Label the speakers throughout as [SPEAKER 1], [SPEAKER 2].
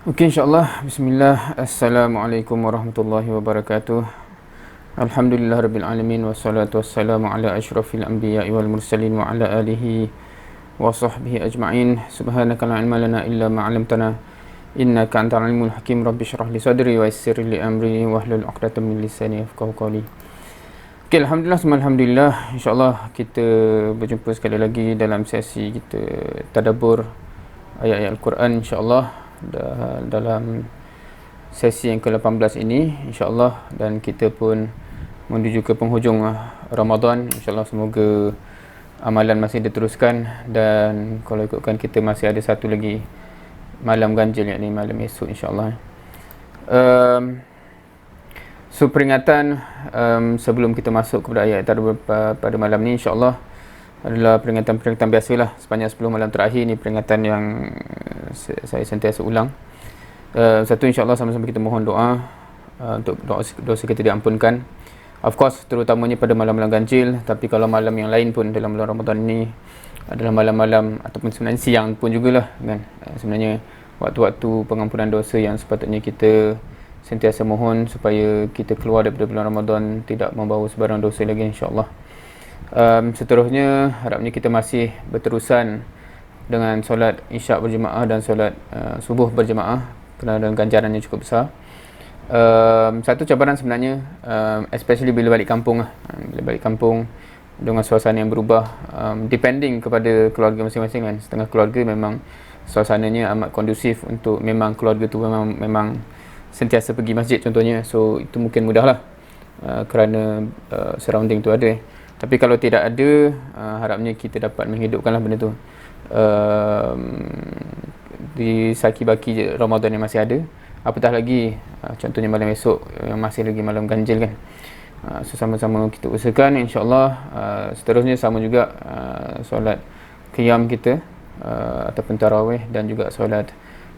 [SPEAKER 1] Okey, insyaAllah. Bismillah. Assalamualaikum warahmatullahi wabarakatuh. Alhamdulillah Rabbil Alamin. Wassalatu wassalamu ala ashrafil anbiya wal mursalin wa ala alihi wa sahbihi ajma'in. Subhanaka la ilma lana illa ma'alamtana innaka antal alimul hakim. Rabbi syrah li sadri wa yassir li amri wahlul 'uqdatam min lisani yafqahu qawli. Okey, Alhamdulillah, semua Alhamdulillah. InsyaAllah kita berjumpa sekali lagi dalam sesi kita tadabbur ayat-ayat Al-Quran, insyaAllah dalam sesi yang ke-18 ini, insyaAllah. Dan kita pun menuju ke penghujung Ramadan, insyaAllah. Semoga amalan masih diteruskan, dan kalau ikutkan kita masih ada satu lagi malam ganjil, yakni malam esok, insyaAllah. So peringatan sebelum kita masuk kepada ayat pada malam ni, insyaAllah, adalah peringatan-peringatan biasalah sepanjang 10 malam terakhir ni. Peringatan yang saya sentiasa ulang. Satu, insyaAllah sama-sama kita mohon doa untuk dosa kita diampunkan. Of course, terutamanya pada malam-malam ganjil. Tapi kalau malam yang lain pun dalam bulan Ramadan ni adalah malam-malam, ataupun sebenarnya siang pun jugalah kan. Sebenarnya waktu-waktu pengampunan dosa yang sepatutnya kita sentiasa mohon supaya kita keluar daripada bulan Ramadan tidak membawa sebarang dosa lagi, insyaAllah. Seterusnya, harapnya kita masih berterusan dengan solat isyak berjemaah dan solat subuh berjemaah, kerana ganjarannya cukup besar. Satu cabaran sebenarnya, especially bila balik kampung bila balik kampung dengan suasana yang berubah, depending kepada keluarga masing-masing kan. Setengah keluarga memang suasananya amat kondusif untuk, memang keluarga tu memang sentiasa pergi masjid contohnya, so itu mungkin mudahlah kerana surrounding tu ada. Tapi kalau tidak ada, harapnya kita dapat menghidupkanlah benda tu. Di saki-baki Ramadan yang masih ada, apatah lagi contohnya malam esok yang masih lagi malam ganjil kan. So sama-sama kita usahakan, insyaAllah. Seterusnya sama juga solat qiyam kita, ataupun tarawih, dan juga solat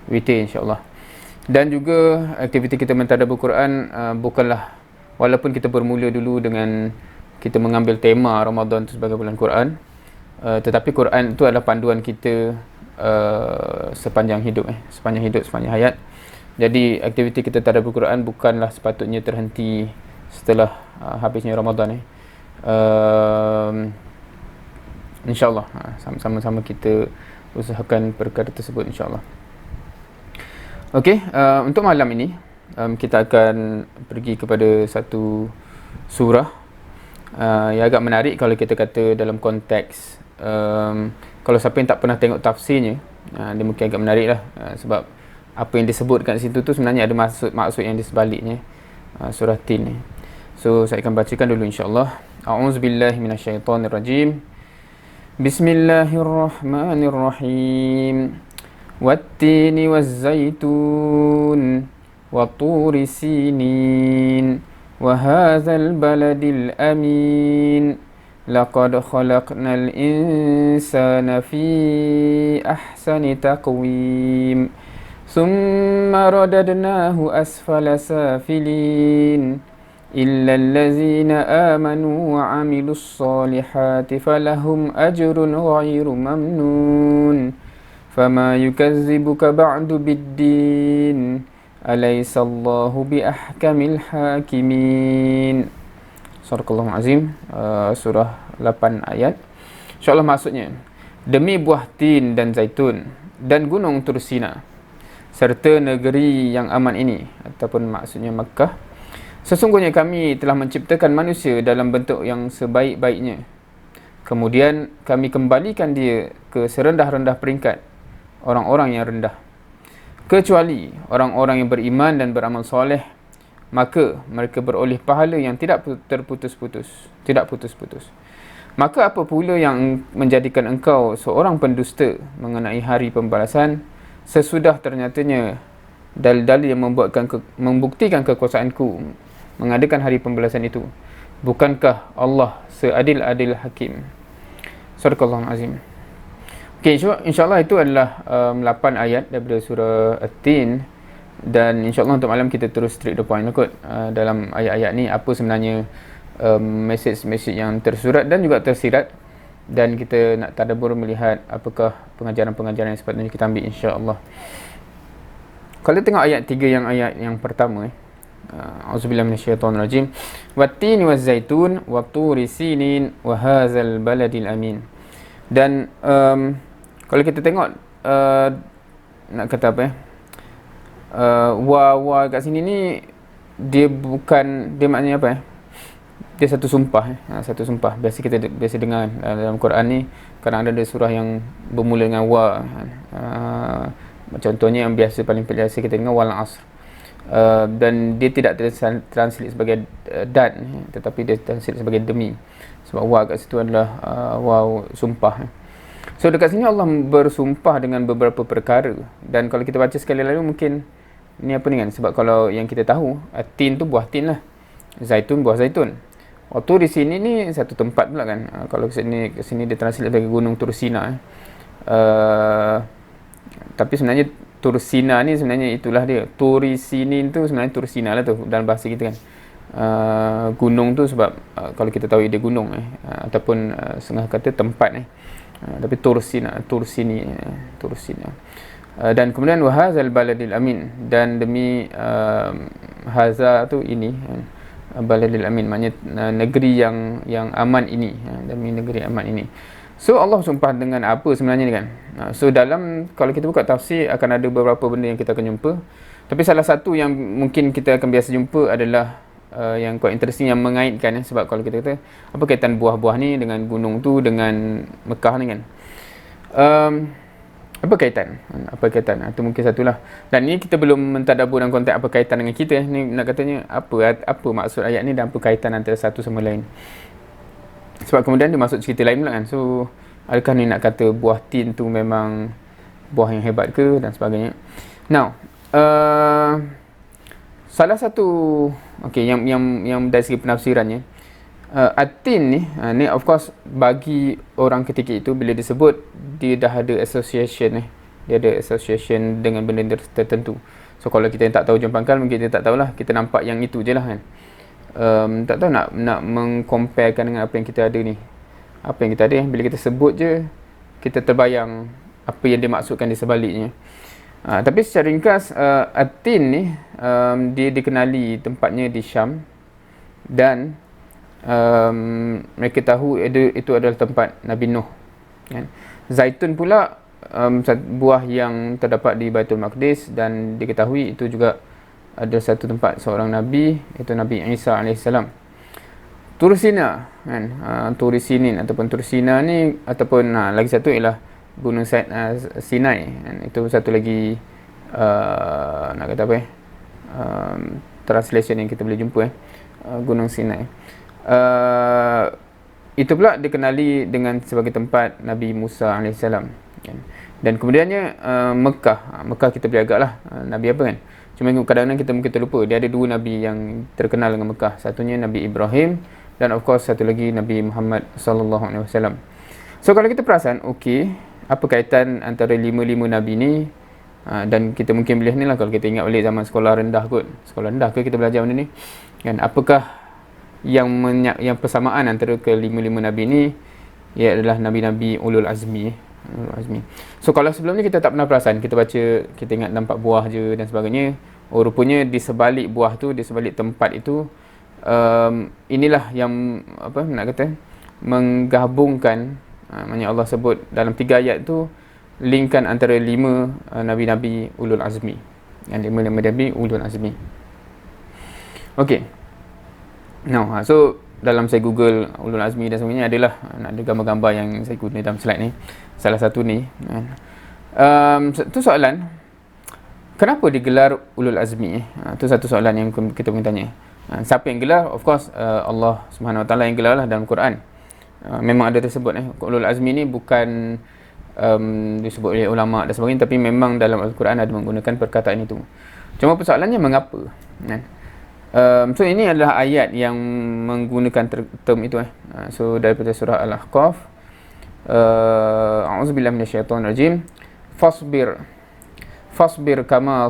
[SPEAKER 1] witir, insyaAllah. Dan juga aktiviti kita mentadabbur Quran, bukanlah, walaupun kita bermula dulu dengan kita mengambil tema Ramadan itu sebagai bulan Quran, tetapi Quran itu adalah panduan kita sepanjang hidup, sepanjang hayat. Jadi aktiviti kita tadabbur Quran bukanlah sepatutnya terhenti setelah habisnya Ramadan. InsyaAllah sama-sama kita usahakan perkara tersebut, insyaAllah. Okey, untuk malam ini kita akan pergi kepada satu surah yang agak menarik kalau kita kata dalam konteks, kalau siapa yang tak pernah tengok tafsirnya, dia mungkin agak menarik lah, sebab apa yang disebutkan di situ tu sebenarnya ada maksud yang di sebaliknya surah Tin ni. So saya akan bacakan dulu, insyaAllah. A'udzubillahi minasyaitonirrajim. Bismillahirrahmanirrahim. Wattini wazzaitun watturi sinin وهذا البلد الأمين لقد خلقنا الإنسان في أحسن تقويم ثم رددناه أسفل سافلين إلا الذين آمنوا وعملوا الصالحات فلهم أجر غير ممنون فما يكذبك بعد بالدين Alaihissallahu biahkamil hakimin. Sadaqallahul azim. Surah 8 ayat. InsyaAllah maksudnya, demi buah tin dan zaitun dan gunung Tursina serta negeri yang aman ini, ataupun maksudnya Makkah, sesungguhnya kami telah menciptakan manusia dalam bentuk yang sebaik-baiknya. Kemudian kami kembalikan dia ke serendah-rendah peringkat orang-orang yang rendah, kecuali orang-orang yang beriman dan beramal soleh, maka mereka beroleh pahala yang tidak putus-putus. Maka apa pula yang menjadikan engkau seorang pendusta mengenai hari pembalasan, sesudah ternyatanya dalil-dalil yang membuktikan kekuasaanku mengadakan hari pembalasan itu? Bukankah Allah seadil-adil hakim? Sadaqallahul azim. Okay, insyaAllah itu adalah 8 ayat daripada surah At-Tin. Dan insyaAllah untuk malam kita terus straight to point kot, dalam ayat-ayat ni apa sebenarnya message yang tersurat dan juga tersirat. Dan kita nak tadabbur melihat apakah pengajaran-pengajaran yang sepatutnya kita ambil, insyaAllah. Kalau tengok ayat 3 yang ayat yang pertama Auzubillahi minasyaitonirrajim. Wat-tini waz-zaitun wa turi sinin wa hadzal baladil amin. Dan kalau kita tengok nak kata apa wa kat sini ni dia bukan, dia maknanya apa dia satu sumpah satu sumpah. Biasa dengar dalam Quran ni kadang ada surah yang bermula dengan wa contohnya yang paling biasa kita dengar wal asr, dan dia tidak translate sebagai dan, tetapi dia translate sebagai demi, sebab wa kat situ adalah wa sumpah. So dekat sini Allah bersumpah dengan beberapa perkara, dan kalau kita baca sekali lalu mungkin ni apa ni kan, sebab kalau yang kita tahu tin tu buah tin lah, zaitun buah zaitun. Waktu di sini ni satu tempat pula kan. Kalau ke sini dia translate sebagai gunung Tursina. Tapi sebenarnya Tursina ni sebenarnya itulah dia. Turisinin tu sebenarnya Tursina lah tu dalam bahasa kita kan. Gunung tu sebab kalau kita tahu dia gunung ataupun setengah kata tempat tapi Tursina. Dan kemudian wahazal baladil amin, dan demi haza tu ini baladil amin, maknanya negeri yang aman ini, demi negeri aman ini. So Allah sumpah dengan apa sebenarnya ni kan. So dalam, kalau kita buka tafsir akan ada beberapa benda yang kita akan jumpa, tapi salah satu yang mungkin kita akan biasa jumpa adalah yang quite interesting, yang mengaitkan sebab kalau kita kata apa kaitan buah-buah ni dengan gunung tu, dengan Mekah ni kan. Apa kaitan? Itu mungkin satulah. Dan ni kita belum mentadabur dalam konteks apa kaitan dengan kita. Ni nak katanya apa maksud ayat ni dan apa kaitan antara satu sama lain. Sebab kemudian dia masuk cerita lain pula kan. So adakah ni nak kata buah tin tu memang buah yang hebat ke dan sebagainya. Now, salah satu yang dari segi penafsirannya, at-tin ni of course bagi orang ketika itu bila disebut, dia dah ada association dia ada association dengan benda tertentu. So kalau kita yang tak tahu jam pangkal, mungkin kita tak tahulah, kita nampak yang itu je lah kan. Tak tahu nak mengcomparekan dengan apa yang kita ada ni. Apa yang kita ada bila kita sebut je, kita terbayang apa yang dia maksudkan di sebaliknya. Tapi secara ringkas, at-tin ni dia dikenali tempatnya di Syam, dan mereka tahu itu adalah tempat Nabi Nuh kan. Zaitun pula buah yang terdapat di Baitul Maqdis, dan diketahui itu juga ada satu tempat seorang Nabi, iaitu Nabi Isa AS. Tursina kan, Turisinin ataupun Tursina ni, ataupun lagi satu ialah Gunung Sinai kan. Itu satu lagi nak kata apa translation yang kita boleh jumpa Gunung Sinai. Itu pula dikenali dengan sebagai tempat Nabi Musa AS kan. Dan kemudiannya Mekah kita boleh agak lah Nabi apa kan. Cuma kadang-kadang kita mungkin terlupa, dia ada dua Nabi yang terkenal dengan Mekah. Satunya Nabi Ibrahim, dan of course satu lagi Nabi Muhammad SAW. So kalau kita perasan, apa kaitan antara lima Nabi ni, dan kita mungkin boleh ni lah kalau kita ingat balik zaman sekolah rendah kot. Sekolah rendah ke kita belajar benda ni kan, apakah yang persamaan antara kelima Nabi ni? Ia adalah Nabi-Nabi Ulul Azmi. So kalau sebelum ni kita tak pernah perasan, kita baca, kita ingat nampak buah je dan sebagainya. Rupanya di sebalik buah tu, di sebalik tempat itu, inilah yang nak kata menggabungkan, maknanya Allah sebut dalam 3 ayat tu, linkkan antara 5 Nabi-Nabi Ulul Azmi. Yang 5 Nabi Ulul Azmi. Now, so dalam saya Google Ulul Azmi dan sebagainya, adalah ada gambar-gambar yang saya guna dalam slide ni. Salah satu ni. Tu soalan, kenapa digelar Ulul Azmi? Tu satu soalan yang kita mungkin tanya. Siapa yang gelar? Of course Allah Subhanahu Wa Taala yang gelar lah dalam Quran. Memang ada tersebut Ulul Azmi ni bukan disebut oleh ulama dan sebagainya, tapi memang dalam Al-Quran ada menggunakan perkataan itu. Cuma persoalannya mengapa? So ini adalah ayat yang menggunakan term itu so daripada surah Al-Ahqaf, a'udzubillahi minasyaitonirrajim, fasbir kama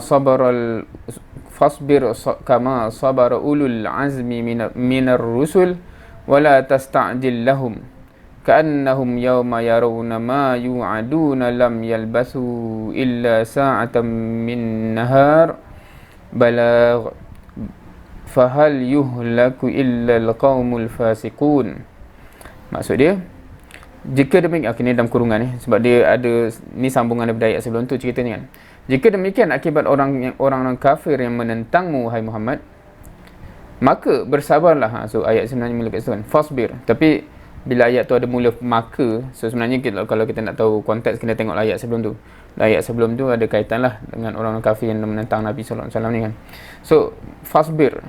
[SPEAKER 1] sabara ulul azmi minar rusul wala tasta'jil lahum ka'annahum yawma yarawna ma yu'aduna lam yalbasu illa sa'atan min nahar balagh fahal yuhlaku illa alqaumul fasiqun. Maksud dia, jika demikian, ini dalam kurungan ni sebab dia ada ni sambungan daripada ayat sebelum tu cerita ni kan. Jika demikian akibat orang kafir yang menentangmu wahai Muhammad, maka bersabarlah. So ayat sebenarnya mula kat situ kan, fasbir. Tapi bila ayat tu ada mula maka, so sebenarnya kalau kita nak tahu konteks, kena tengok ayat sebelum tu. Ayat sebelum tu ada kaitan lah dengan orang kafir yang menentang Nabi SAW ni kan. So fasbir,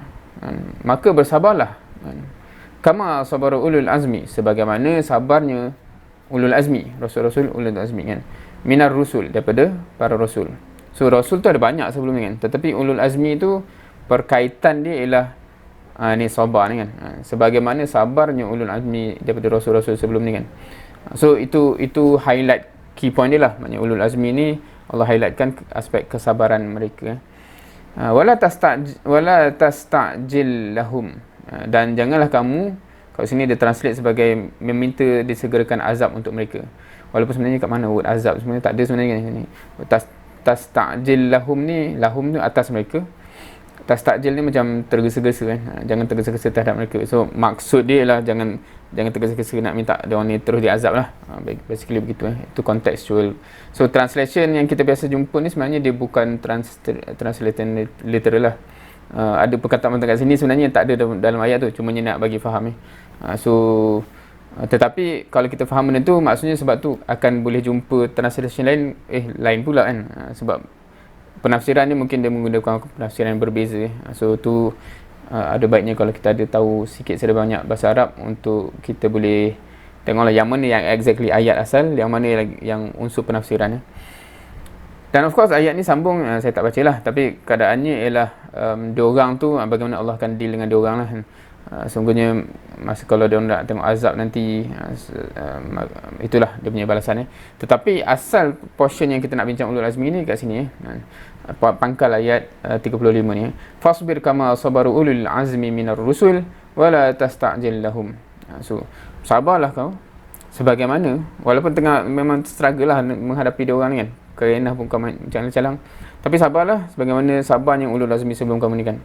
[SPEAKER 1] maka bersabarlah, kama sabaru ulul azmi, sebagaimana sabarnya ulul azmi, rasul-rasul ulul azmi kan, minar rusul, daripada para rasul. So rasul tu ada banyak sebelum ni kan, tetapi ulul azmi tu perkaitan dia ialah ni sabar ni kan, sebagaimana sabarnya ulul azmi daripada rasul-rasul sebelum ni kan. So itu highlight key point dia lah. Maknanya ulul azmi ni Allah highlightkan aspek kesabaran mereka. Wala tastajil lahum, dan janganlah kamu, kat sini dia translate sebagai meminta disegerakan azab untuk mereka. Walaupun sebenarnya kat mana word azab sebenarnya tak ada sebenarnya ni. Tastajil lahum ni, lahum tu atas mereka. Tastajil ni macam tergesa-gesa kan. Jangan tergesa-gesa terhadap mereka. So maksud dia lah jangan tergesa-gesa nak minta dia orang ni terus diazab lah. Basically begitu Itu contextual. So translation yang kita biasa jumpa ni sebenarnya dia bukan translation literal lah. Ada perkataan kat sini sebenarnya tak ada dalam ayat tu, cuma nak bagi faham tetapi kalau kita faham benda tu, maksudnya sebab tu akan boleh jumpa translation lain pula kan. Sebab penafsiran ni mungkin dia menggunakan penafsiran yang berbeza. So tu ada baiknya kalau kita ada tahu sikit sebanyak bahasa Arab untuk kita boleh tengoklah yang mana yang exactly ayat asal, yang mana yang unsur penafsiran. Dan of course ayat ni sambung, saya tak baca lah, tapi keadaannya ialah diorang tu bagaimana Allah akan deal dengan diorang lah. Sungguhnya masa kalau dia nak tengok azab nanti, itulah dia punya balasan. Tetapi asal portion yang kita nak bincang ulul azmi ni kat sini pangkal ayat 35 ni, fasbir kama sabaru ulul azmi minar rusul wala tastajil lahum. So sabarlah kau sebagaimana, walaupun tengah memang struggle lah menghadapi dia orang ni kan, kerenah pun kau calang-calang, tapi sabarlah sebagaimana sabarnya ulul azmi sebelum kamu ni kan.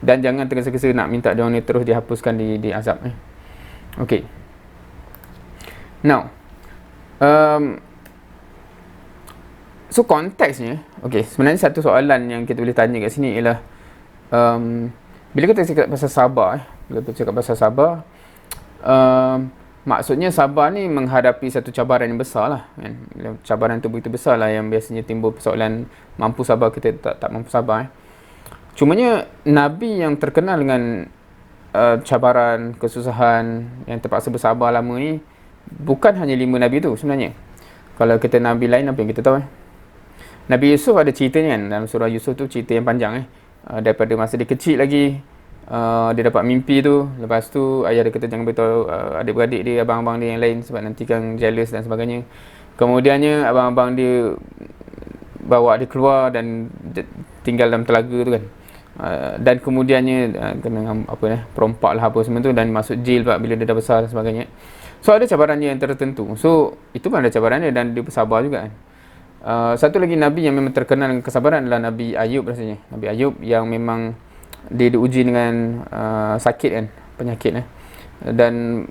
[SPEAKER 1] Dan jangan tergesa-gesa nak minta dia orang ni terus dihapuskan di azab. Okay. Now, so konteksnya, okay, sebenarnya satu soalan yang kita boleh tanya kat sini ialah bila kita cakap pasal sabar, maksudnya sabar ni menghadapi satu cabaran yang besar lah kan? Cabaran tu begitu besar lah yang biasanya timbul persoalan mampu sabar kita tak mampu sabar. Cumanya Nabi yang terkenal dengan cabaran, kesusahan, yang terpaksa bersabar lama ni bukan hanya 5 Nabi tu sebenarnya. Kalau kita Nabi lain, apa yang kita tahu Nabi Yusuf ada ceritanya kan, dalam surah Yusuf tu cerita yang panjang daripada masa dia kecil lagi, dia dapat mimpi tu. Lepas tu ayah dia kata jangan beritahu adik-beradik dia, abang-abang dia yang lain sebab nanti kan jealous dan sebagainya. Kemudiannya abang-abang dia bawa dia keluar dan tinggal dalam telaga tu kan. Dan kemudiannya kena perompak lah apa semua tu, dan masuk jail pula bila dia dah besar dan sebagainya. So ada cabarannya yang tertentu. So itu pun ada cabarannya dan dia bersabar juga kan. Satu lagi Nabi yang memang terkenal dengan kesabaran adalah Nabi Ayub rasanya. Nabi Ayub yang memang dia diuji dengan sakit kan, penyakit dan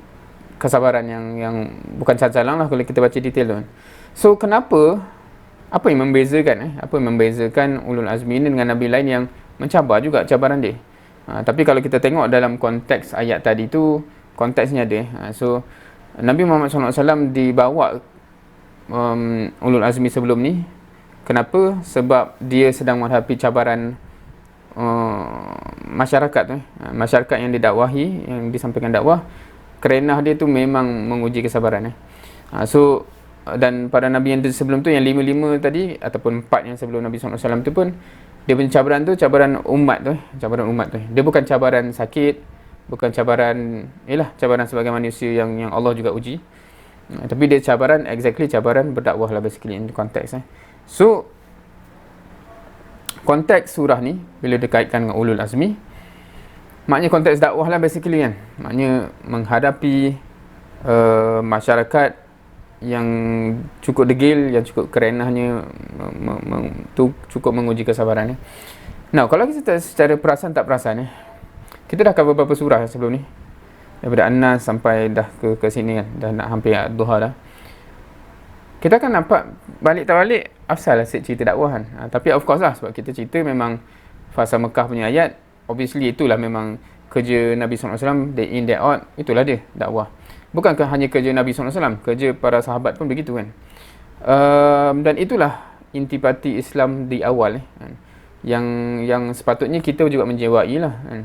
[SPEAKER 1] kesabaran yang bukan calang lah kalau kita baca detail tu kan. So kenapa, apa yang membezakan ulul azmi ini dengan Nabi lain yang mencabar juga cabaran dia? Tapi kalau kita tengok dalam konteks ayat tadi tu, konteksnya ada. So Nabi Muhammad SAW dibawa ulul azmi sebelum ni. Kenapa? Sebab dia sedang menghadapi cabaran masyarakat masyarakat yang didakwahi, yang disampaikan dakwah. Kerenah dia tu memang menguji kesabaran. So dan pada Nabi yang sebelum tu, yang 5 tadi ataupun 4 yang sebelum Nabi SAW tu pun, dia punya cabaran tu cabaran umat tu. Dia bukan cabaran sakit, bukan cabaran cabaran sebagai manusia yang Allah juga uji. Tapi dia cabaran berdakwah lah basically in konteks. So konteks surah ni bila dikaitkan dengan ulul azmi, maknanya konteks dakwah lah basically kan. Maknanya menghadapi masyarakat yang cukup degil, yang cukup kerenahnya tu cukup menguji kesabarannya. Now, kalau kita secara perasan tak perasan kita dah cover beberapa surah sebelum ni. Daripada An-Nas sampai dah ke sini kan, dah nak hampir Ad-Duha dah. Kita akan nampak balik tak balik asal lah cerita dakwah kan. Tapi of course lah, sebab kita cerita memang fasa Mekah punya ayat, obviously itulah memang kerja Nabi SAW, day in day out, itulah dia dakwah. Bukan hanya kerja Nabi SAW, kerja para sahabat pun begitu kan. Dan itulah intipati Islam di awal kan. Yang sepatutnya kita juga menjiwai lah kan.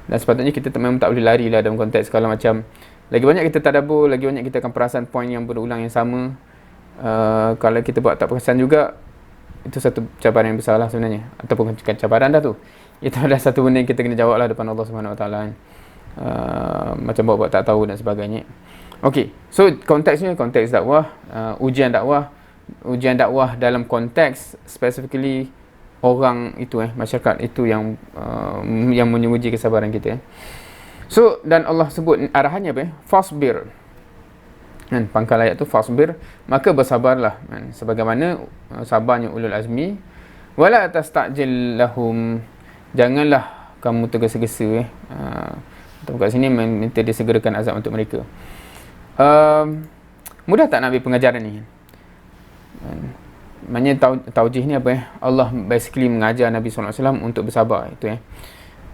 [SPEAKER 1] Dan sepatutnya kita memang tak boleh lari lah dalam konteks kalau macam lagi banyak kita tadabbur, lagi banyak kita akan perasan poin yang berulang yang sama. Kalau kita buat tak perasan juga, itu satu cabaran yang besar lah sebenarnya. Ataupun bukan cabaran dah tu, itu adalah satu benda yang kita kena jawab lah depan Allah SWT kan. Macam buat tak tahu dan sebagainya. Okay, so konteksnya konteks dakwah, ujian dakwah dalam konteks specifically orang itu masyarakat itu yang menguji kesabaran kita. So, dan Allah sebut arahannya apa fasbir kan, pangkal ayat tu fasbir, maka bersabarlah kan, sebagaimana sabarnya ulul azmi. Wala tastajil lahum, janganlah kamu tergesa-gesa kat sini minta disegerakan azab untuk mereka. Mudah tak nak ambil pengajaran ni? Maknanya taujih ni apa Allah basically mengajar Nabi SAW untuk bersabar itu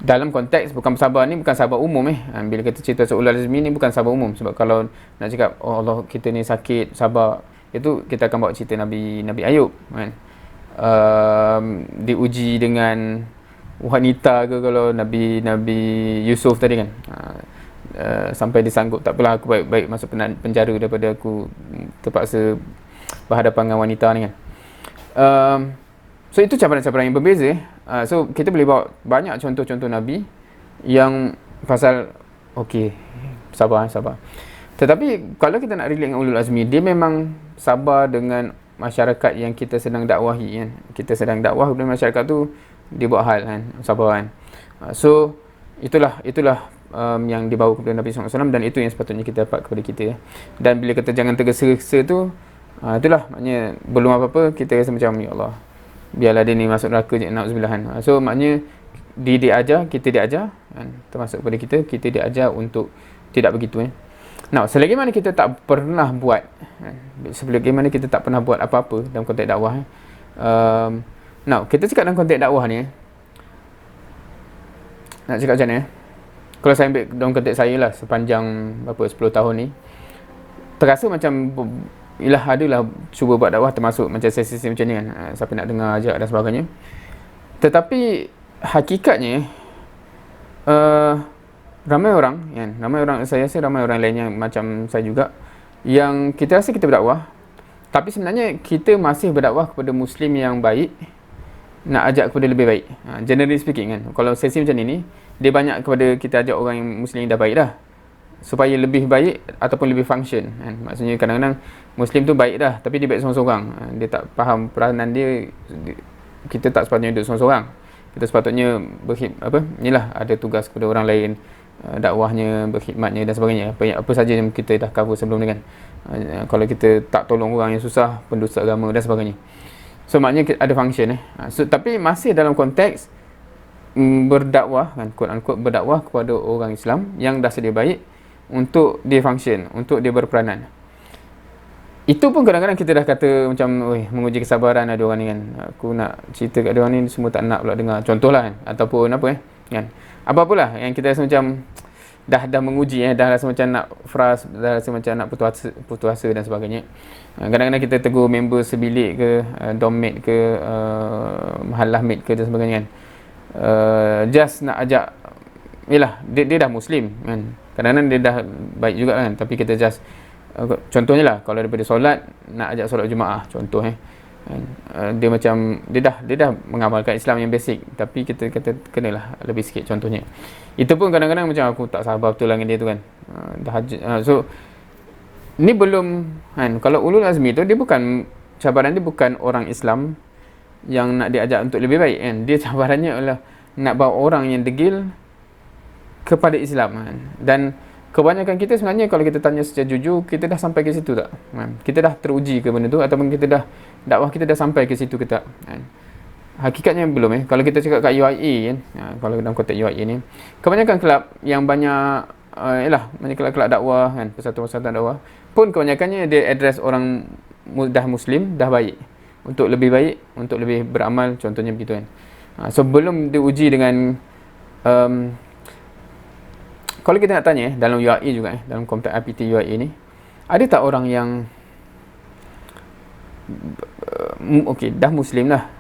[SPEAKER 1] dalam konteks bukan bersabar ni bukan sabar umum bila kita cerita soal ulul azmi ni bukan sabar umum, sebab kalau nak cakap Allah kita ni sakit sabar, itu kita akan bawa cerita Nabi Ayub kan. Diuji dengan wanita ke, kalau Nabi Yusuf tadi kan, sampai disanggup tak apalah aku baik masuk penjara daripada aku terpaksa berhadapan dengan wanita ni kan. So itu cabaran-cabaran yang berbeza. So kita boleh bawa banyak contoh-contoh Nabi yang pasal okey sabar. Tetapi kalau kita nak relate dengan ulul azmi, dia memang sabar dengan masyarakat yang kita sedang dakwahi kan. Kita sedang dakwah kepada masyarakat tu, dia buat hal kan, sabar kan. So itulah yang dibawa kepada Nabi SAW, dan itu yang sepatutnya kita dapat kepada kita. Dan bila kita jangan tergesa-gesa tu, itulah maknanya belum apa-apa kita rasa macam ya Allah, biarlah dia ni masuk neraka je, na'udzubillah kan. So maknanya dia diajar, kita diajar kan, termasuk kepada kita diajar untuk tidak begitu Now, selagi mana kita tak pernah buat selagi mana kita tak pernah buat apa-apa dalam konteks dakwah now, kita cakap dalam konteks dakwah ni nak cakap macam mana kalau saya ambil dalam konteks saya lah, sepanjang berapa 10 tahun ni, terasa macam adalah cuba buat dakwah, termasuk macam sesi macam ni kan, siapa nak dengar ajak dan sebagainya. Tetapi hakikatnya ramai orang saya rasa ramai orang lain yang macam saya juga, yang kita rasa kita berdakwah, tapi sebenarnya kita masih berdakwah kepada Muslim yang baik, nak ajak kepada lebih baik. Generally speaking kan, kalau sesi macam ni dia banyak kepada kita ajak orang yang Muslim yang dah baik dah, supaya lebih baik ataupun lebih function kan. Maksudnya kadang-kadang Muslim tu baik dah, tapi dia baik seorang-seorang, dia tak faham peranan dia. Kita tak sepatutnya duduk seorang-seorang, kita sepatutnya inilah ada tugas kepada orang lain, dakwahnya, berkhidmatnya dan sebagainya, apa saja yang kita dah cover sebelum ni kan. Kalau kita tak tolong orang yang susah, pendusta agama dan sebagainya, so maknanya ada function so, tapi masih dalam konteks berdakwah kan, quote unquote berdakwah kepada orang Islam yang dah sedia baik, untuk dia function, untuk dia berperanan. Itu pun kadang-kadang kita dah kata macam menguji kesabaran ada orang ni kan, aku nak cerita kat dia orang ni semua tak nak pula dengar, contohlah kan, ataupun apa kan, apa-apalah yang kita rasa macam dah menguji dah rasa macam nak dah rasa macam nak putus asa dan sebagainya. Kadang-kadang kita tegur member sebilik ke, dormmate ke, mahallah mate ke dan sebagainya kan, just nak ajak, yelah dia dah Muslim kan, kadang-kadang dia dah baik juga kan, tapi kita just contohnya lah, kalau daripada solat nak ajak solat Jumaat contoh dia macam dia dah mengamalkan Islam yang basic, tapi kita kata kenalah lebih sikit contohnya. Itu pun kadang-kadang macam aku tak sabar betul lah dengan dia tu kan, so ni belum kan. Kalau ulul azmi tu dia bukan, cabaran dia bukan orang Islam yang nak diajak untuk lebih baik kan, dia cabarannya adalah nak bawa orang yang degil kepada Islam kan. Dan kebanyakan kita sebenarnya kalau kita tanya secara jujur, kita dah sampai ke situ tak? Kita dah teruji ke benda tu, ataupun kita dah, dakwah kita dah sampai ke situ ke tak? Hakikatnya belum. Kalau kita cakap kat UIA kan, kalau dalam konteks UIA ni, kebanyakan kelab yang banyak banyak kelab-kelab dakwah kan, persatuan-persatuan dakwah pun kebanyakannya dia address orang dah Muslim, dah baik, untuk lebih baik, untuk lebih beramal, contohnya begitu kan. So belum diuji dengan kalau kita nak tanya dalam UIA juga dalam konteks IPT UIA ni, ada tak orang yang okey dah Muslim lah,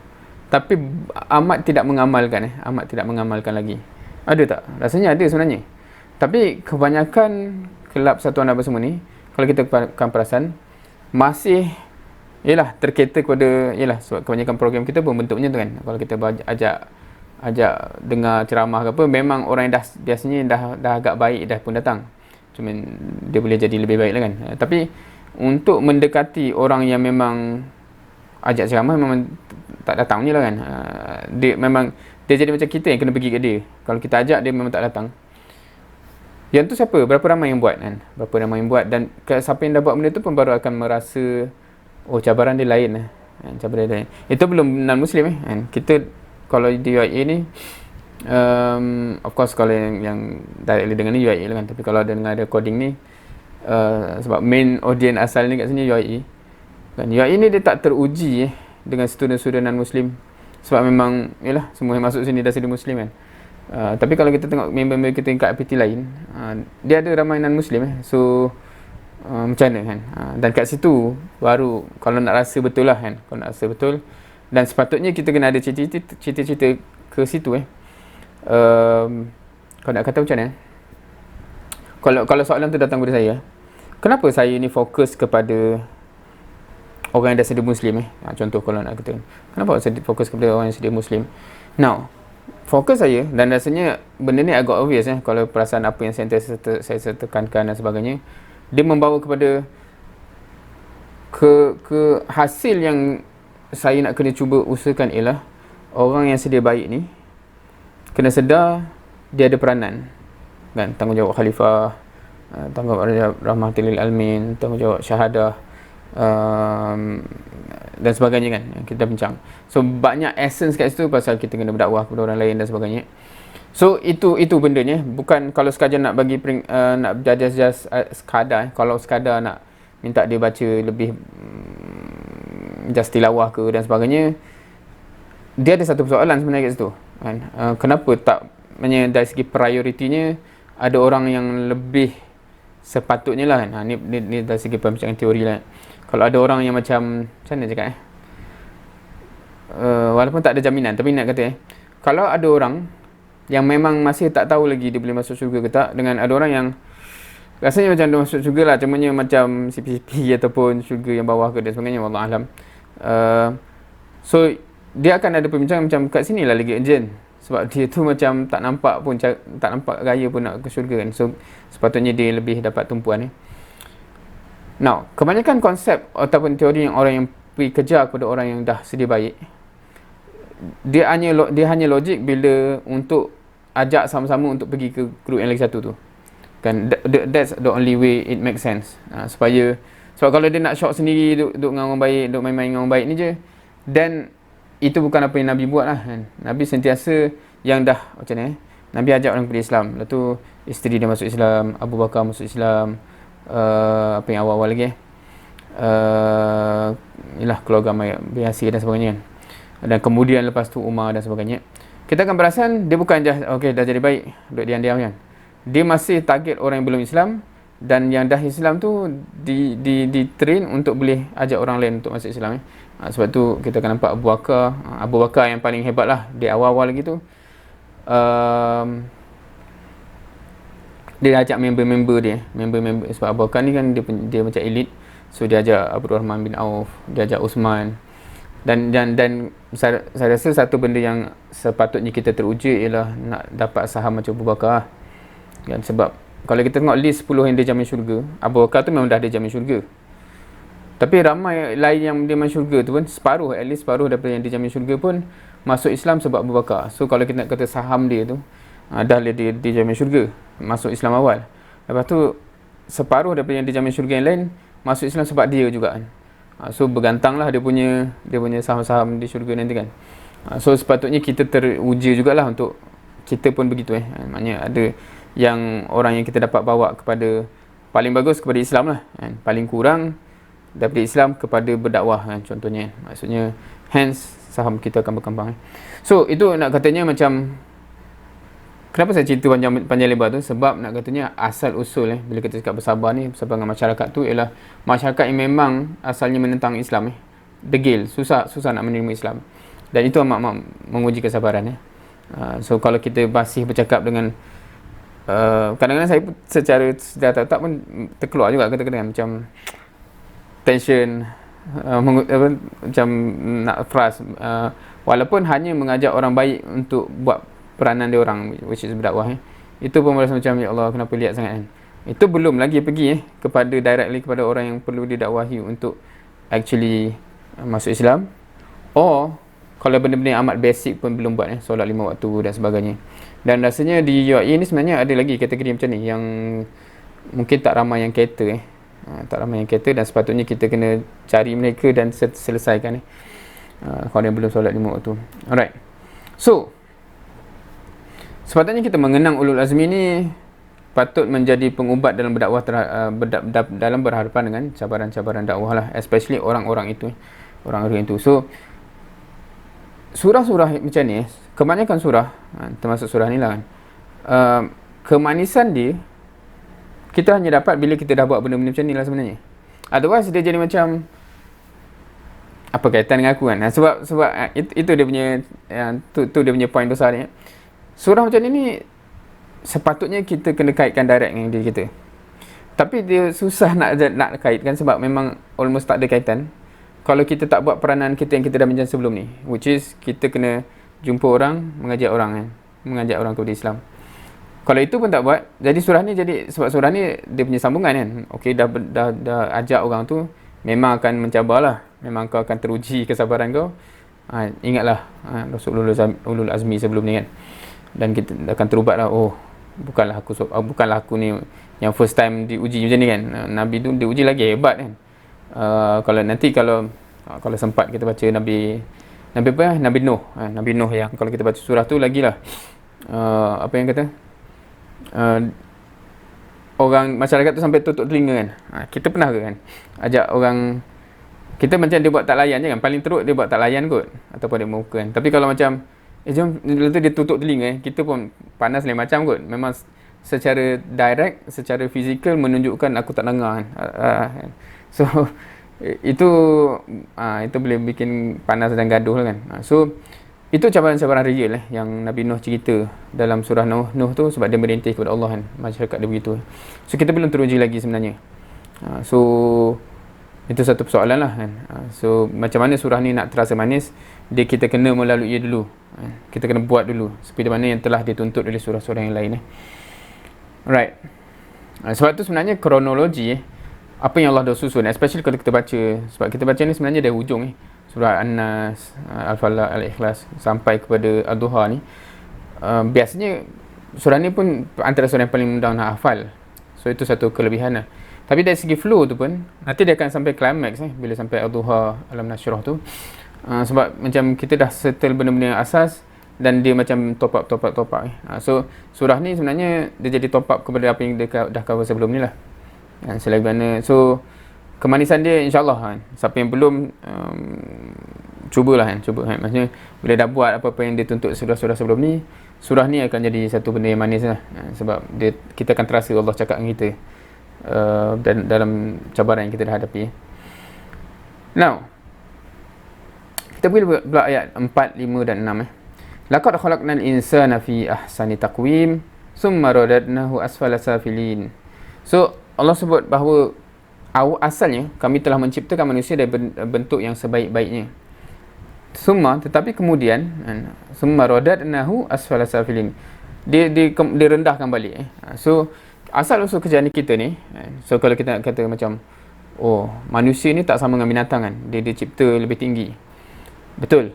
[SPEAKER 1] tapi amat tidak mengamalkan amat tidak mengamalkan lagi? Ada tak? Rasanya ada sebenarnya. Tapi kebanyakan kelab satuan apa semua ni, kalau kita akan perasan, masih tercater kepada sebab kebanyakan program kita pun bentuknya tu kan, kalau kita ajak dengar ceramah ke apa, memang orang yang biasanya dah agak baik dah pun datang, cuma dia boleh jadi lebih baik lah kan. Tapi untuk mendekati orang yang memang ajak ceramah, memang tak datang je lah kan. Dia jadi macam kita yang kena pergi ke dia. Kalau kita ajak, dia memang tak datang. Yang tu siapa? Berapa ramai yang buat kan? Berapa ramai yang buat, dan siapa yang dah buat benda tu pun baru akan merasa cabaran dia lain cabaran dia lain. Itu belum non-Muslim kan. Kita kalau di UIA ni, of course kalau yang directly dengan ni UIA lah kan. Tapi kalau dengan ada coding ni, sebab main audience asal ni kat sini UIA kan. UIA ni dia tak teruji dengan student-student non-Muslim, sebab memang semua yang masuk sini dah jadi Muslim kan. Tapi kalau kita tengok member-member kita kat IPT lain, dia ada ramai non-Muslim so macam mana kan. Dan kat situ baru kalau nak rasa betul lah kan, kalau nak rasa betul, dan sepatutnya kita kena ada cerita-cerita ke situ kalau nak kata macam mana, kalau soalan tu datang kepada saya, kenapa saya ni fokus kepada orang yang dah sedia Muslim contoh kalau nak kata, kenapa saya fokus kepada orang yang sedia Muslim? Now, fokus saya, dan rasanya benda ni agak obvious kalau perasaan apa yang saya tekankan dan sebagainya, dia membawa kepada ke hasil yang saya nak kena cuba usahakan ialah orang yang sedia baik ni kena sedar dia ada peranan kan, tanggungjawab khalifah, tanggungjawab rahmatil lil alamin, tanggungjawab syahadah, dan sebagainya kan, yang kita bincang. So banyak essence kat situ pasal kita kena berdakwah kepada orang lain dan sebagainya. So itu bendanya, bukan kalau sekadar nak bagi nak just sekadar kalau sekadar nak minta dia baca lebih just tilawah ke dan sebagainya. Dia ada satu persoalan sebenarnya kat situ kan. Kenapa tak dari segi prioritinya ada orang yang lebih sepatutnya lah kan. Ni dari segi perbincangan teori lah. Kalau ada orang yang macam mana cakap walaupun tak ada jaminan, tapi nak kata kalau ada orang yang memang masih tak tahu lagi dia boleh masuk syurga ke tak, dengan ada orang yang rasanya macam dia masuk syurga lah, cumanya macam CP-CP ataupun syurga yang bawah ke dan sebagainya, wallahualam. So dia akan ada perbincangan macam kat sini lah lagi urgent, sebab dia tu macam tak nampak gaya pun nak ke syurga kan. So sepatutnya dia lebih dapat tumpuan Now, kebanyakan konsep ataupun teori yang orang yang pergi kejar kepada orang yang dah sedia baik, dia hanya logik bila untuk ajak sama-sama untuk pergi ke grup yang lagi satu tu kan. That's the only way it makes sense. Sebab kalau dia nak shock sendiri, duduk dengan orang baik, duduk main-main dengan orang baik ni je, then itu bukan apa yang Nabi buat lah kan. Nabi sentiasa yang dah macam ni Nabi ajak orang kepada Islam, lepas tu isteri dia masuk Islam, Abu Bakar masuk Islam, apa yang awal-awal lagi keluarga Biasi dan sebagainya kan. Dan kemudian lepas tu Umar dan sebagainya. Kita akan perasan dia bukan just dah jadi baik duduk diam-diam kan. Dia masih target orang yang belum Islam, dan yang dah Islam tu di train untuk boleh ajak orang lain untuk masuk Islam sebab tu kita akan nampak Abu Bakar yang paling hebat lah di awal-awal lagi tu. Dia ajak member-member dia, sebab Abu Bakar ni kan dia macam elit, so dia ajak Abdurrahman bin Auf, dia ajak Uthman, dan saya rasa satu benda yang sepatutnya kita teruji ialah nak dapat saham macam Abu Bakar kan. Sebab kalau kita tengok list 10 yang dia jamin syurga, Abu Bakar tu memang dah ada jamin syurga, tapi ramai lain yang dia jamin syurga tu pun at least separuh daripada yang dia jamin syurga pun masuk Islam sebab Abu Bakar. So kalau kita nak kata saham dia tu dah dia jamin syurga, masuk Islam awal. Lepas tu separuh daripada yang dijamin syurga yang lain masuk Islam sebab dia juga kan. So bergantanglah dia punya saham-saham di syurga nanti kan. So sepatutnya kita teruji jugalah untuk kita pun begitu maknanya ada yang orang yang kita dapat bawa kepada paling bagus kepada Islam lah kan. Paling kurang daripada Islam kepada berdakwah kan, contohnya maksudnya hence saham kita akan berkembang So itu nak katanya macam kenapa saya cerita panjang lebar tu, sebab nak katanya asal usul bila kita cakap bersabar ni, bersabar dengan masyarakat tu ialah masyarakat yang memang asalnya menentang Islam degil, susah nak menerima Islam, dan itu amat menguji kesabaran So kalau kita masih bercakap dengan kadang-kadang saya secara tak pun terkeluar juga kata-kata macam tension, macam nak frust, walaupun hanya mengajak orang baik untuk buat peranan dia orang, which is berdakwah itu pun merasa macam ya Allah kenapa lihat sangat kan. Itu belum lagi pergi kepada directly kepada orang yang perlu didakwahi untuk actually masuk Islam, or kalau benda-benda yang amat basic pun belum buat solat 5 waktu dan sebagainya. Dan rasanya di UAE ni sebenarnya ada lagi kategori macam ni yang mungkin tak ramai yang cater tak ramai yang cater, dan sepatutnya kita kena cari mereka dan selesaikan kalau yang belum solat 5 waktu. Alright, so sepatutnya kita mengenang ulul azmi ni patut menjadi pengubat dalam berdakwah dalam berhadapan dengan cabaran-cabaran dakwah lah, especially orang-orang itu. So surah-surah macam ni kebanyakan surah termasuk surah ni lah kan, kemanisan dia kita hanya dapat bila kita dah buat benda-benda macam ni lah sebenarnya. Otherwise dia jadi macam apa kaitan dengan aku kan. Sebab itu dia punya tu dia punya point besar ni. Surah macam ni sepatutnya kita kena kaitkan direct dengan diri kita. Tapi dia susah nak kaitkan sebab memang almost tak ada kaitan kalau kita tak buat peranan kita yang kita dah bincang sebelum ni, which is kita kena jumpa orang, mengajak orang kepada Islam. Kalau itu pun tak buat, jadi surah ni sebab surah ni dia punya sambungan kan. Okey, dah ajak orang tu, memang akan mencabarlah, memang kau akan teruji kesabaran kau. Ingatlah Rasul ulul azmi sebelum ni kan. Dan kita akan terubatlah, bukanlah aku ni yang first time diuji macam ni kan. Nabi tu diuji lagi hebat kan. Kalau sempat kita baca Nabi Nuh. Nabi Nuh yang kalau kita baca surah tu lagilah apa yang kata orang masyarakat tu sampai tutup telinga kan. Kita pernah ke kan ajak orang, kita macam dia buat tak layan je kan, paling teruk dia buat tak layan kot ataupun dia muka kan. Tapi kalau macam jom dia tutup telinga kita pun panas lain macam kot. Memang secara direct, secara fizikal menunjukkan aku tak dengar kan. So itu boleh bikin panas dan gaduh lah kan. So itu cabaran-cabaran real yang Nabi Nuh cerita dalam surah Nuh tu, sebab dia merintih kepada Allah kan, masyarakat dia begitu. So kita belum teruji lagi sebenarnya. So itu satu persoalan lah kan. So macam mana surah ni nak terasa manis, kita kena melalui dulu. Kita kena buat dulu seperti mana yang telah dituntut oleh surah-surah yang lain. Alright. Sebab tu sebenarnya kronologi apa yang Allah dah susun, especially kalau kita baca, sebab kita baca ni sebenarnya dari hujung surah An-Nas, Al-Falaq, Al-Ikhlas sampai kepada Ad-Duha ni. Biasanya surah ni pun antara surah yang paling mudah nak hafal. So itu satu kelebihan lah. Tapi dari segi flow tu pun nanti dia akan sampai climax bila sampai Ad-Duha, Alam Nashrah tu. Sebab macam kita dah settle benda-benda yang asas dan dia macam top up. So surah ni sebenarnya dia jadi top up kepada apa yang dia dah cover sebelum ni lah. Selagi mana, so kemanisan dia insyaAllah kan. Siapa yang belum cuba maksudnya bila dah buat apa-apa yang dituntut surah-surah sebelum ni, surah ni akan jadi satu benda yang manis lah. Sebab kita akan terasa Allah cakap dengan kita dan dalam cabaran yang kita dah hadapi. Now kita pergi pula ayat 4, 5 dan 6 Laqad khalaqnal insana fi ahsani taqwim summa radadnahu asfala safilin. So Allah sebut bahawa asalnya kami telah menciptakan manusia dari bentuk yang sebaik-baiknya. Tetapi kemudian summa radadnahu asfala safilin. Dia rendahkan balik. So asal usul kerjaan kita ni, so kalau kita nak kata macam manusia ni tak sama dengan binatang kan. Dia dicipta lebih tinggi. Betul.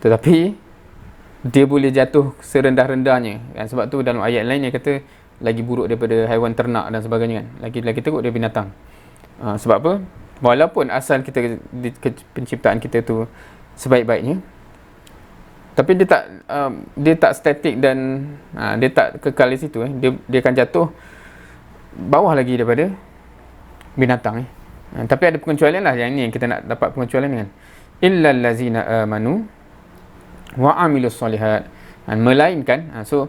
[SPEAKER 1] Tetapi dia boleh jatuh serendah-rendahnya kan? Sebab tu dalam ayat lain dia kata lagi buruk daripada haiwan ternak dan sebagainya kan. Lagi teruk daripada binatang. Sebab apa? Walaupun asal kita penciptaan kita tu sebaik-baiknya, tapi dia tak statik dan dia tak kekal di situ. Dia akan jatuh bawah lagi daripada binatang. Tapi ada pengecualian lah, yang ni yang kita nak dapat pengecualian kan. Illal ladzina amanu wa amilus solihat. Melainkan, so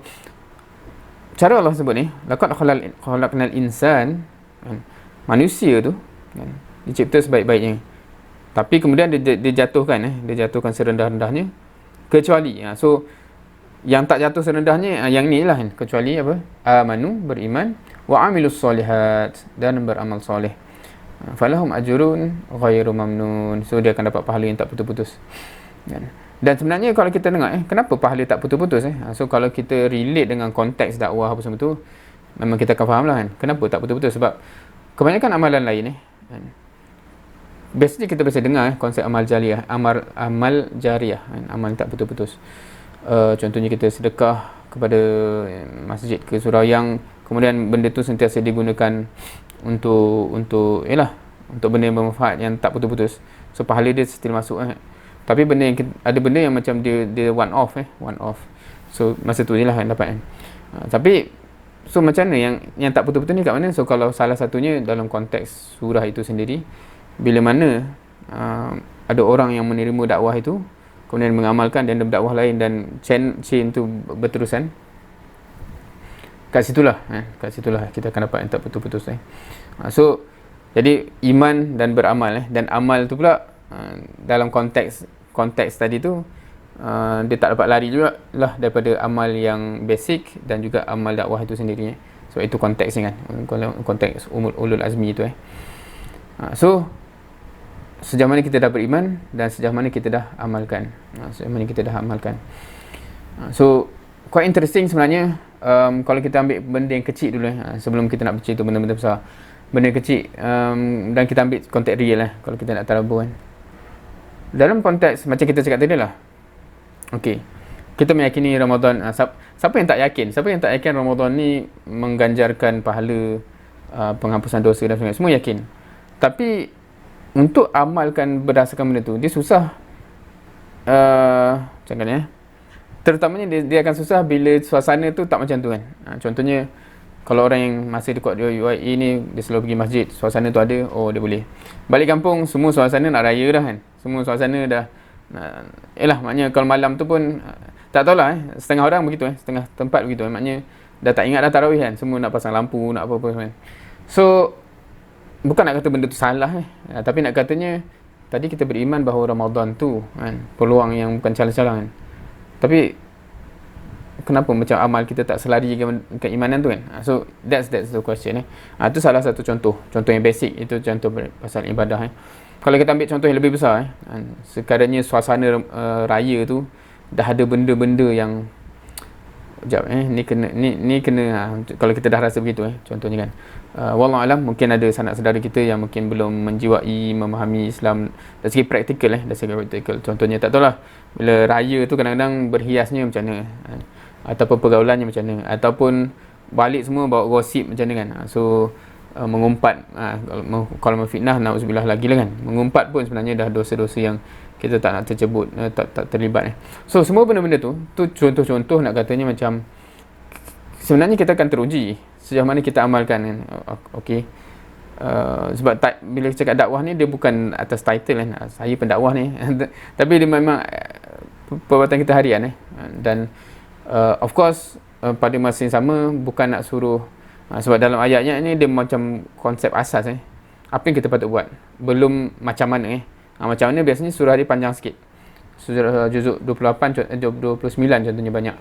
[SPEAKER 1] cara Allah sebut ni, laqad khalaqnal insan, manusia tu kan, dicipta sebaik-baiknya. Tapi kemudian dia jatuhkan serendah-rendahnya, kecuali so yang tak jatuh serendahnya yang ni lah kan, kecuali apa? Amanu, beriman, wa amilus solihat, dan beramal soleh. Falahum ajrun ghairu mamnun. So dia akan dapat pahala yang tak putus-putus kan. Dan sebenarnya kalau kita dengar kenapa pahala tak putus-putus so kalau kita relate dengan konteks dakwah apa semua tu, memang kita akan faham lah kan, kenapa tak putus-putus. Sebab kebanyakan amalan lain kan, biasanya kita biasa dengar konsep amal jariah, amal jariah kan, amal tak putus-putus. Contohnya kita sedekah kepada masjid ke surau yang kemudian benda tu sentiasa digunakan untuk benda yang bermanfaat yang tak putus-putus. So pahala dia still masuk Tapi ada benda yang macam dia one off. So masa tu je lah dapat kan. Tapi so macam mana yang tak putus-putus ni kat mana? So kalau salah satunya dalam konteks surah itu sendiri, bila mana ada orang yang menerima dakwah itu kemudian mengamalkan dan berdakwah lain dan chain tu berterusan, kat situlah kita akan dapat yang tak putus-putus. So jadi iman dan beramal dan amal tu pula dalam konteks tadi tu dia tak dapat lari juga lah daripada amal yang basic dan juga amal dakwah itu sendiri. So itu konteksnya kan, konteks ulul azmi tu so sejauh mana kita dah beriman dan sejauh mana kita dah amalkan. So quite interesting sebenarnya. Kalau kita ambil benda yang kecil dulu sebelum kita nak bercerita benda-benda besar, benda kecil dan kita ambil konteks real kalau kita nak tadabbur kan. Dalam konteks macam kita cakap tadi lah, okey, kita meyakini Ramadan, siapa yang tak yakin Ramadan ni mengganjarkan pahala, penghapusan dosa dan sebagainya, semua yakin. Tapi untuk amalkan berdasarkan benda tu dia susah. Contohnya terutamanya dia akan susah bila suasana tu tak macam tu kan. Contohnya kalau orang yang masih dekat di UAE ni, dia selalu pergi masjid, suasana tu ada, dia boleh. Balik kampung semua suasana nak raya dah kan, semua suasana dah maknanya kalau malam tu pun tak tahulah setengah orang begitu setengah tempat begitu maknanya dah tak ingat dah tarawih kan, semua nak pasang lampu, nak apa-apa kan. So bukan nak kata benda tu salah tapi nak katanya tadi kita beriman bahawa Ramadan tu kan, peluang yang bukan calang-calang kan. Tapi kenapa macam amal kita tak selari keimanan tu kan? So that's the question itu salah satu contoh yang basic, itu contoh pasal ibadah Kalau kita ambil contoh yang lebih besar sekadanya suasana raya tu dah ada benda-benda yang ni kena kalau kita dah rasa begitu contohnya kan, wallahu alam, mungkin ada sanak saudara kita yang mungkin belum menjiwai memahami Islam dari segi praktikal contohnya tak tahulah bila raya tu kadang-kadang berhiasnya macam mana ataupun pergaulannya macam mana, ataupun balik semua bawa gosip macam mana kan. So mengumpat, kalau memfitnah na'udzubillah lagi lah kan, mengumpat pun sebenarnya dah dosa-dosa yang kita tak nak tercebut, tak terlibat So semua benda-benda tu contoh-contoh nak katanya macam sebenarnya kita akan teruji sejauh mana kita amalkan kan. Okey, sebab bila cakap dakwah ni dia bukan atas title kan, saya pendakwah ni tapi dia memang perbuatan kita harian dan of course pada masa yang sama bukan nak suruh sebab dalam ayatnya ni dia macam konsep asas apa yang kita patut buat, belum macam mana macam mana biasanya surah dia panjang sikit, surah juzuk 28 29 contohnya banyak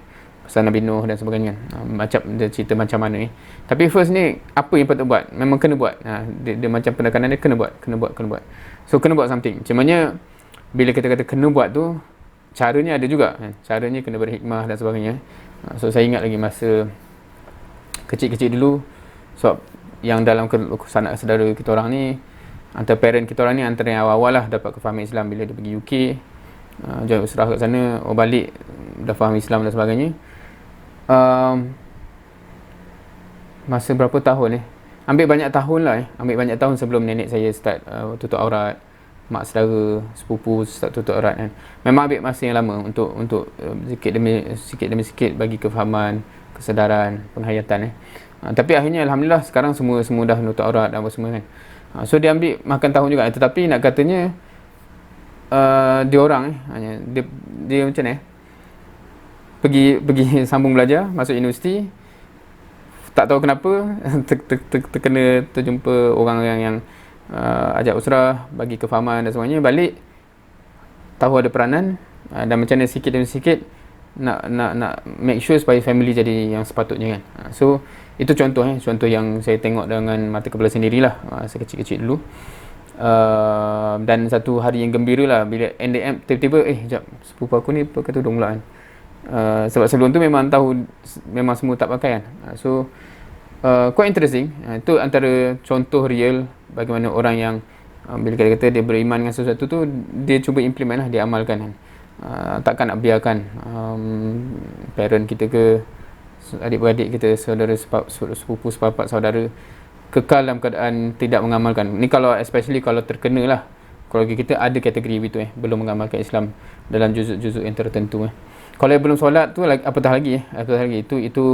[SPEAKER 1] pasal Nabi Nuh dan sebagainya macam dia cerita macam mana tapi first ni apa yang patut buat, memang kena buat. Dia macam penekanan dia kena buat. So kena buat something. Cumanya bila kita kata kena buat tu caranya ada juga caranya kena berhikmah dan sebagainya. So saya ingat lagi masa kecil-kecil dulu, sebab yang dalam sanak saudara kita orang ni, antara parent kita orang ni antara yang awal-awal lah dapat kefahaman Islam bila dia pergi UK, join usrah kat sana, balik dah faham Islam dan sebagainya. masa berapa tahun ambil banyak tahun lah ambil banyak tahun sebelum nenek saya start tutup aurat, mak saudara, sepupu start tutup aurat kan. Memang ambil masa yang lama untuk sikit demi sikit bagi kefahaman, kesedaran, penghayatan tapi akhirnya alhamdulillah sekarang semua dah tutup aurat dan apa semua kan. So dia ambil makan tahun juga tetapi nak katanya dia orang dia macam ni pergi sambung belajar, masuk universiti, tak tahu kenapa terjumpa orang yang ajak usrah, bagi kefahaman dan semuanya, balik tahu ada peranan dan macam mana sikit demi sikit nak make sure supaya family jadi yang sepatutnya kan. So itu contoh yang saya tengok dengan mata kepala sendirilah saya kecil-kecil dulu. Dan satu hari yang gembira lah bila NDM tiba-tiba sekejap, sepupu aku ni pakai tudung pula kan. Sebab sebelum tu memang semua tak pakai kan. So quite interesting. Itu antara contoh real bagaimana orang yang bila kata dia beriman dengan sesuatu tu, dia cuba implement lah, dia amalkan kan. Takkan nak biarkan parent kita ke adik-beradik kita, saudara sepupu sepapak saudara kekal dalam keadaan tidak mengamalkan. Ni kalau especially kalau terkena lah, keluarga kita ada kategori begitu belum mengamalkan Islam dalam juzuk-juzuk yang tertentu Kalau yang belum solat tu apatah lagi itu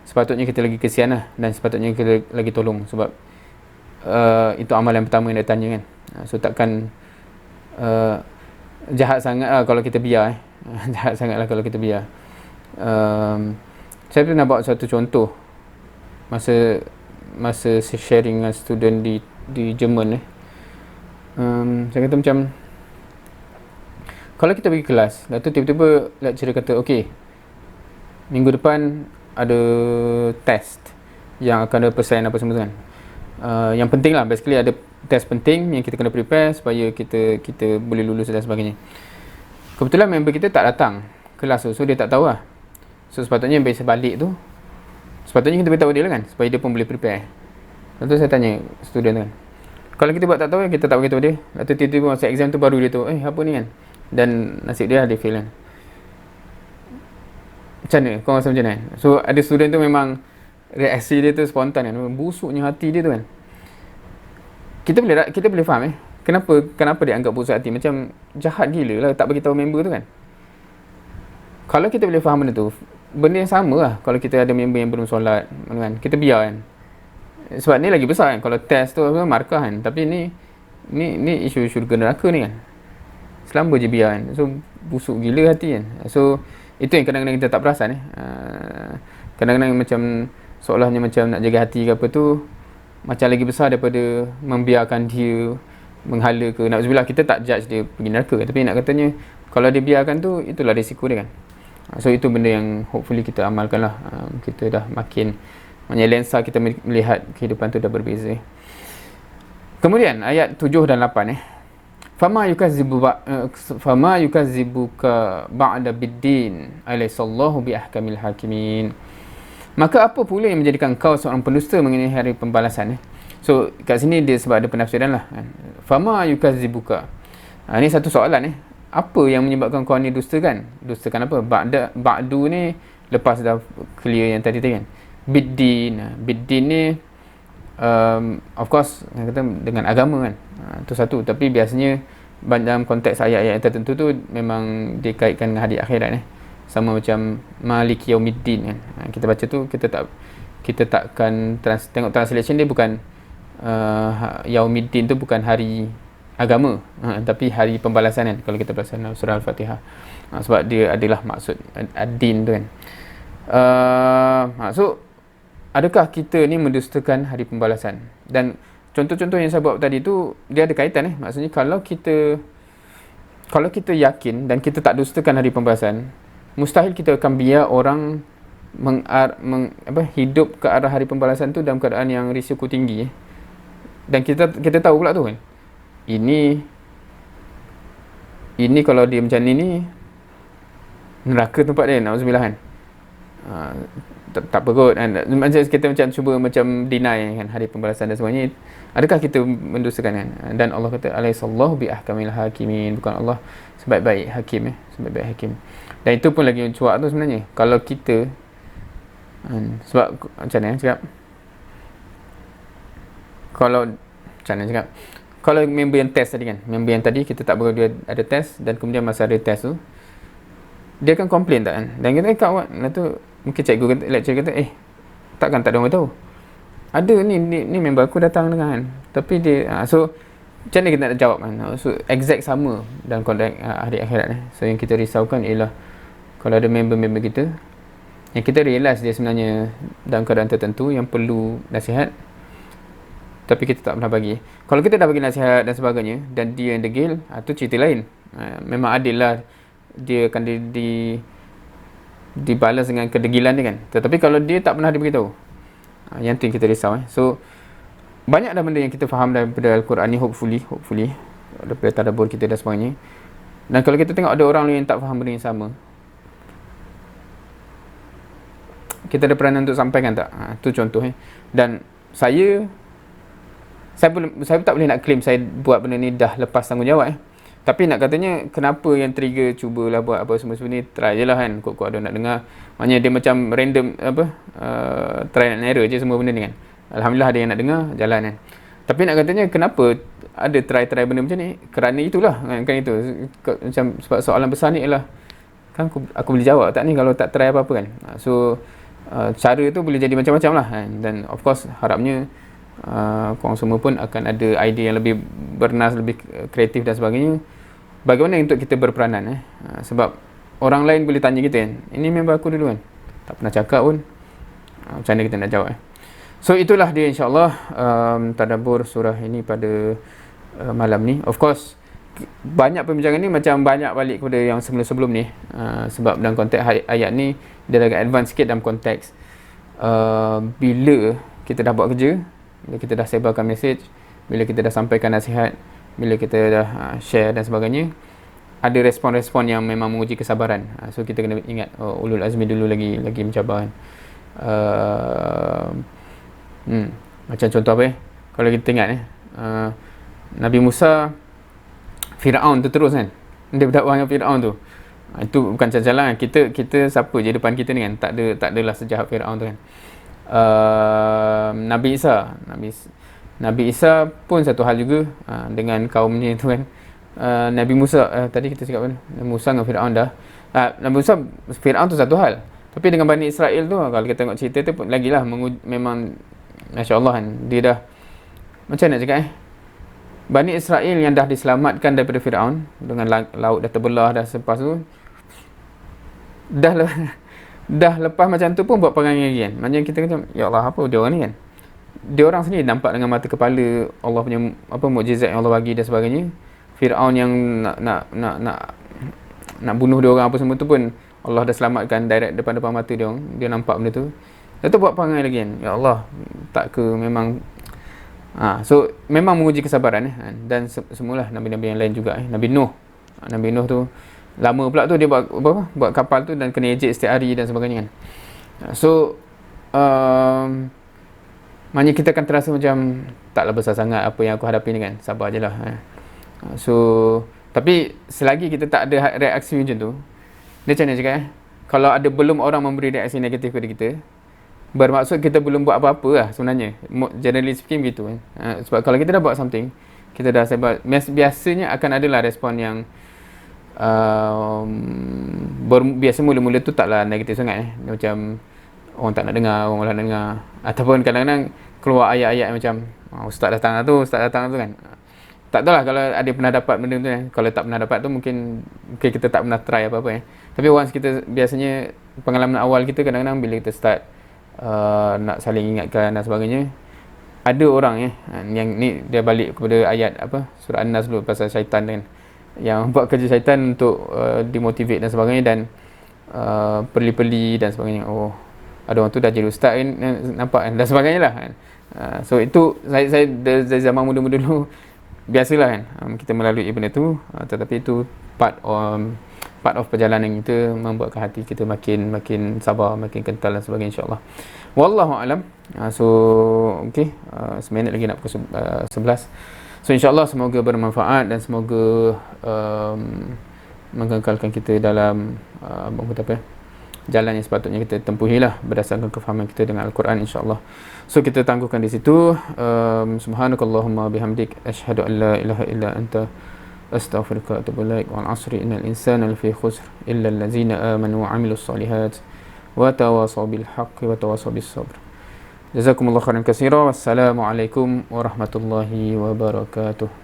[SPEAKER 1] sepatutnya kita lagi kesian lah, dan sepatutnya kita lagi tolong, sebab itu amalan pertama yang dia tanya kan. So takkan jahat sangat lah kalau kita biar jahat sangat lah kalau kita biar. Saya pernah bawa satu contoh masa sharing dengan student di Jerman saya kata macam, kalau kita pergi kelas, lepas tu tiba-tiba lecturer kata, okey, minggu depan ada test yang akan ada persen apa semua kan. Yang penting lah, basically ada test penting yang kita kena prepare supaya kita boleh lulus dan sebagainya. Kebetulan member kita tak datang kelas tu, so dia tak tahu lah. So sepatutnya biasa balik tu, sepatutnya kita beritahu dia lah kan, supaya dia pun boleh prepare. Lepas tu saya tanya student kan, kalau kita buat tak tahu, kita tak beritahu dia, lepas tu tiba-tiba masa exam tu baru dia tahu, apa ni kan. Dan nasib dia fail kan. Macam mana? Kau rasa macam mana? So ada student tu memang reaksi dia tu spontan kan, busuknya hati dia tu kan. Kita boleh faham kenapa dia anggap busuk hati, macam jahat gila lah tak bagi tahu member tu kan. Kalau kita boleh faham benda tu, benda yang sama lah kalau kita ada member yang belum solat kan, kita biar kan. Sebab ni lagi besar kan, kalau test tu markah kan, tapi ni isu syurga neraka ni kan. Selamba je biar kan. So busuk gila hati kan. So itu yang kadang-kadang kita tak perasan kadang-kadang macam seolahnya macam nak jaga hati ke apa tu, macam lagi besar daripada membiarkan dia menghala ke. Na'udzubillah, kita tak judge dia pergi neraka, tapi nak katanya kalau dia biarkan tu, itulah risiko dia kan. So itu benda yang hopefully kita amalkan lah. Kita dah makin, maknanya lensa kita melihat kehidupan tu dah berbeza. Kemudian ayat 7 dan 8 Fama yukazzibuka ba'da biddin alaysallahu biahkamil hakimin. Maka apa pula yang menjadikan kau seorang pendusta mengenai hari pembalasan So kat sini dia sebab ada penafsiran lah kan. Fama yukazzibuka, ini satu soalan apa yang menyebabkan kau ni dustakan? Dustakan apa? Ba'du ni lepas dah clear yang tadi kan. Biddin ni of course kata dengan agama kan. Itu satu, tapi biasanya dalam konteks ayat-ayat tertentu tu memang dikaitkan dengan hari akhirat sama macam Maliki Yaumiddin kan. Kita baca tu kita takkan tengok translation dia bukan Yaumiddin tu bukan hari agama, tapi hari pembalasan kan kalau kita baca surah Al-Fatihah. Sebab dia adalah maksud ad-din tu kan. So adakah kita ni mendustakan hari pembalasan? Dan contoh-contoh yang saya buat tadi tu dia ada kaitan maksudnya kalau kita yakin dan kita tak dustakan hari pembalasan, mustahil kita akan biar orang hidup ke arah hari pembalasan tu dalam keadaan yang risiko tinggi. Dan kita tahu pula tu kan, ini kalau dia macam ni neraka tempat dia, na'udzubillah kan. Tak apa kot kan. Macam kita macam cuba macam deny kan hari pembalasan dan semuanya. Adakah kita mendustakan kan? Dan Allah kata alaysallahu biahkamil hakimin, bukan Allah sebaik-baik hakim sebaik-baik hakim. Dan itu pun lagi cuak tu sebenarnya. Kalau kita sebab macam mana cakap, Kalau macam mana cakap, kalau member yang test tadi kan, member yang tadi kita tak bagi dia ada test, dan kemudian masa ada test tu dia akan komplain tak kan, dan kita awak tu mungkin cikgu kata, lecturer kata takkan tak ada orang tahu, ada ni member aku datang dengan kan, tapi dia so macam mana kita nak jawab kan. So exact sama dalam konteks hari akhirat. So yang kita risaukan ialah kalau ada member-member kita yang kita realise dia sebenarnya dalam keadaan tertentu yang perlu nasihat, tapi kita tak pernah bagi. Kalau kita dah bagi nasihat dan sebagainya dan dia yang degil, tu cerita lain. Memang adil lah, dia akan dibalas dengan kedegilan dia kan. Tetapi kalau dia tak pernah diberitahu, yang tu yang kita risau. So banyak dah benda yang kita faham daripada Al-Quran ni, hopefully daripada tadabbur kita dan sebagainya. Dan kalau kita tengok ada orang lain yang tak faham benda yang sama, kita ada peranan untuk sampaikan tak? Tu contoh. Dan saya tak boleh nak claim saya buat benda ni dah lepas tanggungjawab. Tapi nak katanya kenapa yang trigger cubalah buat apa semua ni, try je lah kan, kok ada nak dengar. Maknanya dia macam random try and error je semua benda ni kan. Alhamdulillah ada yang nak dengar, jalan kan. Tapi nak katanya kenapa ada try benda macam ni, kerana itulah kan itu. Macam sebab soalan besar ni ialah kan aku boleh jawab tak ni kalau tak try apa-apa kan. So cara tu boleh jadi macam-macam lah kan. Dan of course harapnya korang semua pun akan ada idea yang lebih bernas, lebih kreatif dan sebagainya. Bagaimana untuk kita berperanan sebab orang lain boleh tanya kita kan, ini member aku dulu kan, tak pernah cakap pun, macam mana kita nak jawab So itulah dia insyaAllah tadabbur surah ini pada malam ni. Of course banyak perbincangan ni macam banyak balik kepada yang sebelum-sebelum ni, sebab dalam konteks ayat ni dia agak advance sikit dalam konteks bila kita dah buat kerja, bila kita dah sebarkan message, bila kita dah sampaikan nasihat, bila kita dah share dan sebagainya, ada respon-respon yang memang menguji kesabaran. So kita kena ingat ulul azmi dulu lagi mencabar kan. Macam contoh apa kalau kita ingat Nabi Musa, Firaun tu terus kan, dia berdakwah dengan Firaun tu. Itu bukan cacalan. Kita siapa je depan kita ni kan, tak adalah sejahat Firaun tu kan. Nabi Isa pun satu hal juga dengan kaumnya tu kan. Nabi Musa tadi kita cakap apa, Nabi Musa dengan Firaun dah. Nabi Musa, Firaun tu satu hal, tapi dengan Bani Israel tu kalau kita tengok cerita tu pun lagilah memang masya-Allah kan, dia dah macam nak cakap Bani Israel yang dah diselamatkan daripada Firaun dengan laut dah terbelah dah, selepas tu dah lepas macam tu pun buat perangai lagi kan. Macam kita kata ya Allah, apa dia orang ni kan, dia orang sendiri nampak dengan mata kepala Allah punya mukjizat yang Allah bagi dan sebagainya. Firaun yang nak bunuh dia orang apa semua tu pun Allah dah selamatkan direct depan mata dia orang. Dia nampak benda tu, dia tu buat perangai lagi kan. Ya Allah, tak ke memang so memang menguji kesabaran dan semualah nabi-nabi yang lain juga. Nabi Nuh tu lama pula tu dia buat kapal tu dan kena ejek setiap hari dan sebagainya kan. So maknanya kita akan terasa macam taklah besar sangat apa yang aku hadapi ni kan, sabar je lah. So tapi selagi kita tak ada reaksi macam tu, dia macam mana cakap kalau ada belum orang memberi reaksi negatif kepada kita, bermaksud kita belum buat apa-apa lah sebenarnya. Generally speaking begitu kan. Sebab kalau kita dah buat something, kita dah sebab biasanya akan adalah respon yang biasa mula-mula tu taklah negatif sangat macam orang tak nak dengar, orang malah nak dengar, ataupun kadang-kadang keluar ayat-ayat macam ustaz datang tu kan. Tak tahulah kalau ada pernah dapat benda tu Kalau tak pernah dapat tu mungkin kita tak pernah try apa-apa Tapi once kita, biasanya pengalaman awal kita kadang-kadang bila kita start nak saling ingatkan dan sebagainya, ada orang yang ni dia balik kepada ayat surah An-Nas dulu pasal syaitan kan, yang buat kerja syaitan untuk demotivate dan sebagainya, dan perli-perli dan sebagainya. Oh, ada orang tu dah jadi ustaz kan, nampak kan, dan sebagainya lah kan. So itu saya dari zaman muda-muda dulu biasalah kan, kita melalui benda tu, tetapi itu part of perjalanan kita, membuatkan hati kita makin sabar, makin kental dan sebagainya, insyaAllah. Wallahu a'lam. So okey, 9 minit lagi nak pukul 11. So insyaAllah semoga bermanfaat dan semoga mengkekalkan kita dalam jalan yang sepatutnya kita tempuhilah berdasarkan kefahaman kita dengan Al-Quran, insya-Allah. So kita tangguhkan di situ. Subhanakallahumma bihamdik asyhadu an la ilaha illa anta astaghfiruka wa atubu ilaik. Wal 'asri innal insana lafi khusr illa allazina amanu wa 'amilus solihat wa tawasaw bil haqqi wa tawasaw bis sabr. Jazakumullahu khairan katsira. Wassalamualaikum warahmatullahi wabarakatuh.